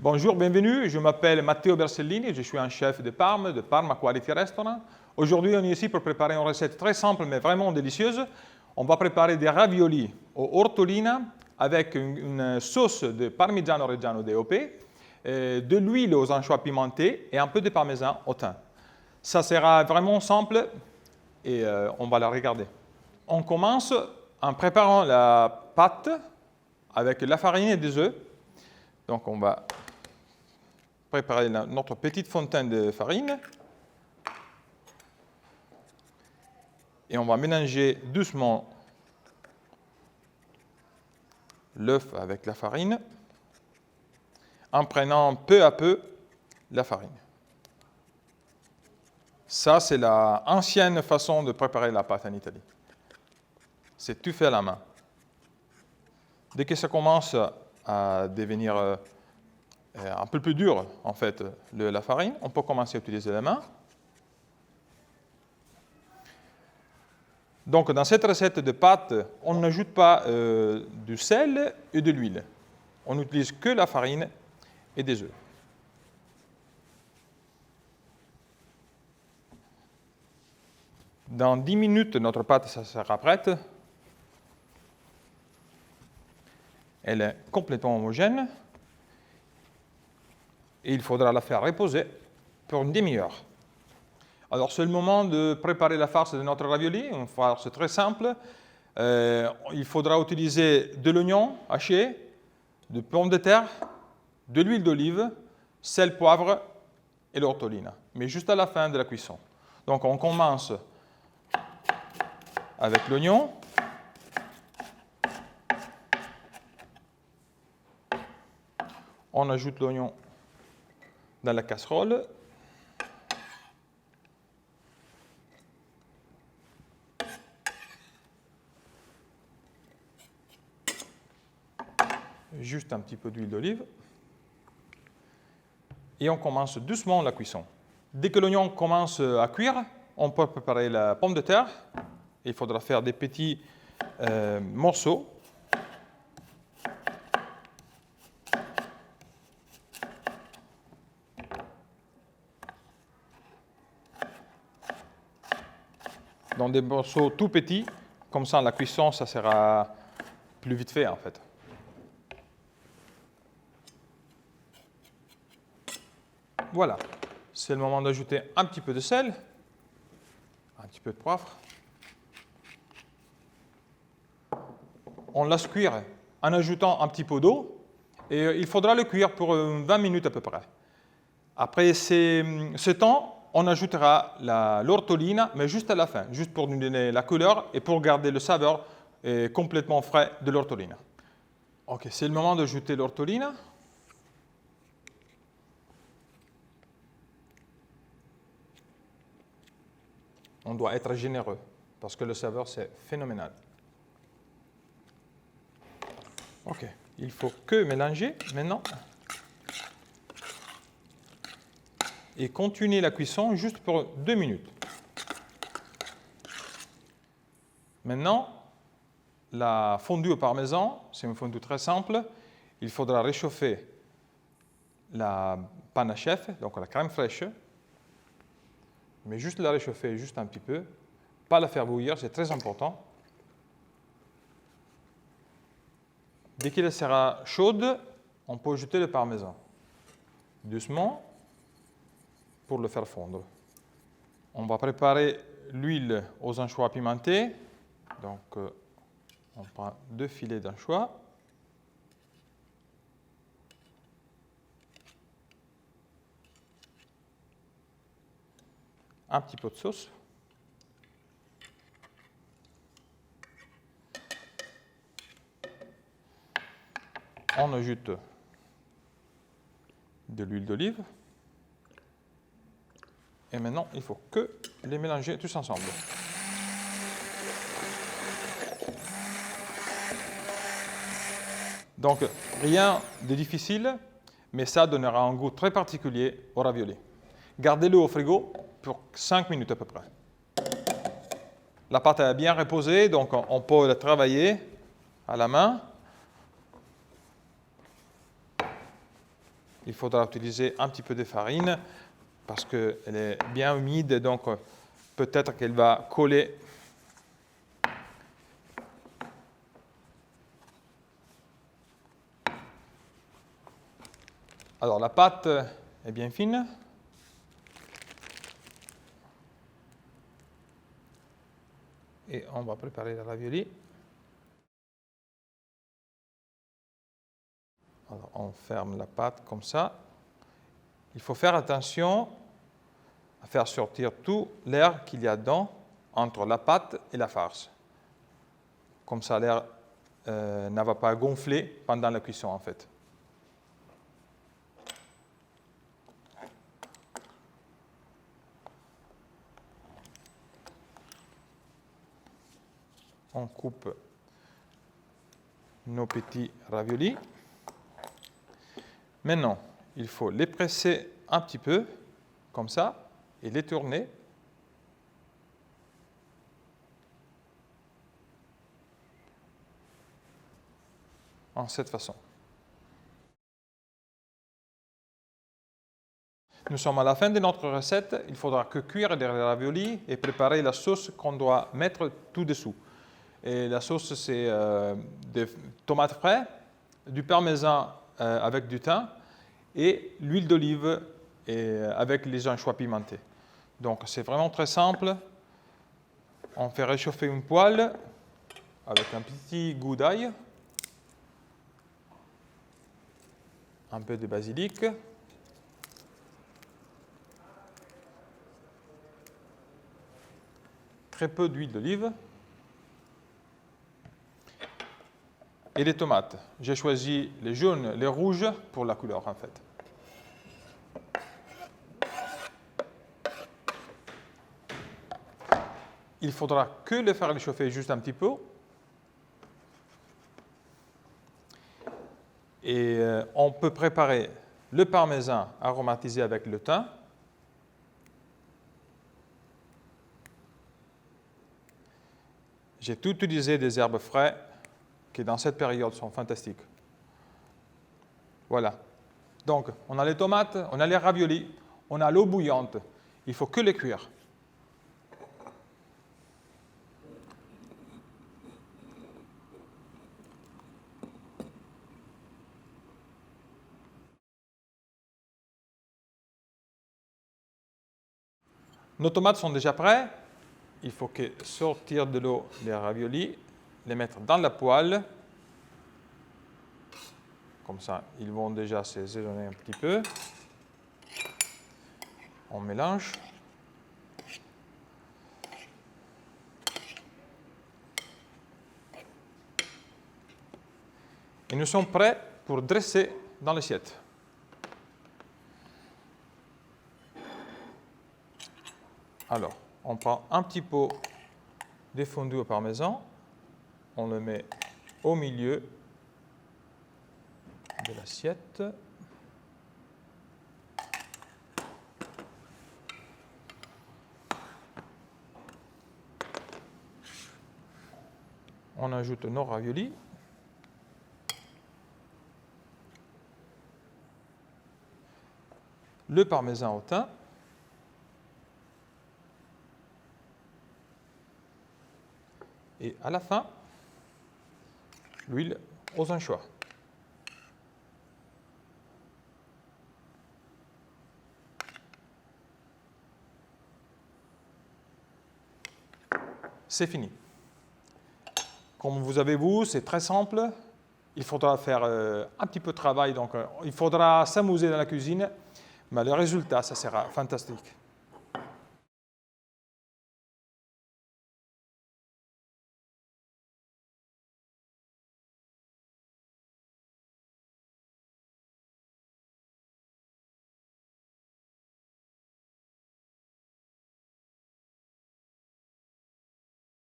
Bonjour, bienvenue. Je m'appelle Matteo Bersellini, je suis un chef de Parma Quality Restaurant. Aujourd'hui, on est ici pour préparer une recette très simple mais vraiment délicieuse. On va préparer des raviolis au ortolina avec une sauce de Parmigiano Reggiano DOP, de l'huile aux anchois pimentés et un peu de parmesan au thym. Ça sera vraiment simple et on va la regarder. On commence en préparant la pâte avec la farine et des œufs. Donc on va préparer notre petite fontaine de farine. Et on va mélanger doucement l'œuf avec la farine en prenant peu à peu la farine. Ça, c'est l'ancienne façon de préparer la pâte en Italie. C'est tout fait à la main. Dès que ça commence à devenir un peu plus dur, en fait, la farine, on peut commencer à utiliser la main. Donc, dans cette recette de pâte, on n'ajoute pas du sel et de l'huile. On n'utilise que la farine et des œufs. Dans 10 minutes, notre pâte sera prête. Elle est complètement homogène. Et il faudra la faire reposer pour une demi-heure. Alors, c'est le moment de préparer la farce de notre ravioli, une farce très simple. Il faudra utiliser de l'oignon haché, de pommes de terre, de l'huile d'olive, sel, poivre et l'ortolina, mais juste à la fin de la cuisson. Donc, on commence avec l'oignon. On ajoute l'oignon dans la casserole. Juste un petit peu d'huile d'olive. Et on commence doucement la cuisson. Dès que l'oignon commence à cuire, on peut préparer la pomme de terre. Il faudra faire des petits morceaux. Dans des morceaux tout petits, comme ça la cuisson, ça sera plus vite fait en fait. Voilà, c'est le moment d'ajouter un petit peu de sel, un petit peu de poivre. On laisse cuire en ajoutant un petit peu d'eau et il faudra le cuire pour 20 minutes à peu près. Après ce temps, on ajoutera l'ortolina, mais juste à la fin, juste pour nous donner la couleur et pour garder le saveur complètement frais de l'ortolina. Ok, c'est le moment d'ajouter l'ortolina. On doit être généreux parce que le saveur, c'est phénoménal. Ok, il faut que mélanger maintenant. Et continuer la cuisson juste pour 2 minutes. Maintenant, la fondue au parmesan, c'est une fondue très simple. Il faudra réchauffer la panne à chef, donc la crème fraîche, mais juste la réchauffer juste un petit peu, pas la faire bouillir, c'est très important. Dès qu'elle sera chaude, on peut ajouter le parmesan. Doucement, pour le faire fondre. On va préparer l'huile aux anchois pimentés. Donc, on prend 2 filets d'anchois. Un petit peu de sauce. On ajoute de l'huile d'olive. Et maintenant, il faut que les mélanger tous ensemble. Donc, rien de difficile, mais ça donnera un goût très particulier au ravioli. Gardez-le au frigo pour 5 minutes à peu près. La pâte est bien reposée, donc on peut la travailler à la main. il faudra utiliser un petit peu de farine parce qu'elle est bien humide, donc peut-être qu'elle va coller. Alors la pâte est bien fine. Et on va préparer les raviolis. Alors on ferme la pâte comme ça. Il faut faire attention à faire sortir tout l'air qu'il y a dedans entre la pâte et la farce. Comme ça l'air ne va pas gonfler pendant la cuisson en fait. On coupe nos petits raviolis. Maintenant, il faut les presser un petit peu, comme ça, et les tourner. En cette façon. Nous sommes à la fin de notre recette. Il faudra que cuire les raviolis et préparer la sauce qu'on doit mettre tout dessous. Et la sauce, c'est des tomates frais, du parmesan avec du thym et l'huile d'olive avec les anchois pimentés. Donc c'est vraiment très simple. On fait réchauffer une poêle avec un petit goût d'ail, un peu de basilic, très peu d'huile d'olive et les tomates. J'ai choisi les jaunes, les rouges pour la couleur en fait. Il faudra que les faire réchauffer juste un petit peu. Et on peut préparer le parmesan aromatisé avec le thym. J'ai tout utilisé des herbes fraîches qui dans cette période sont fantastiques. Voilà. Donc, on a les tomates, on a les raviolis, on a l'eau bouillante. Il faut que les cuire. Nos tomates sont déjà prêtes. Il faut que sortir de l'eau les raviolis, les mettre dans la poêle. Comme ça, ils vont déjà s'assaisonner un petit peu. On mélange. Et nous sommes prêts pour dresser dans l'assiette. Alors, on prend un petit pot de fondu au parmesan, on le met au milieu de l'assiette. On ajoute nos raviolis. Le parmesan au thym. Et à la fin, l'huile aux anchois. C'est fini. Comme vous avez vu, c'est très simple. Il faudra faire un petit peu de travail, donc il faudra s'amuser dans la cuisine, mais le résultat, ça sera fantastique.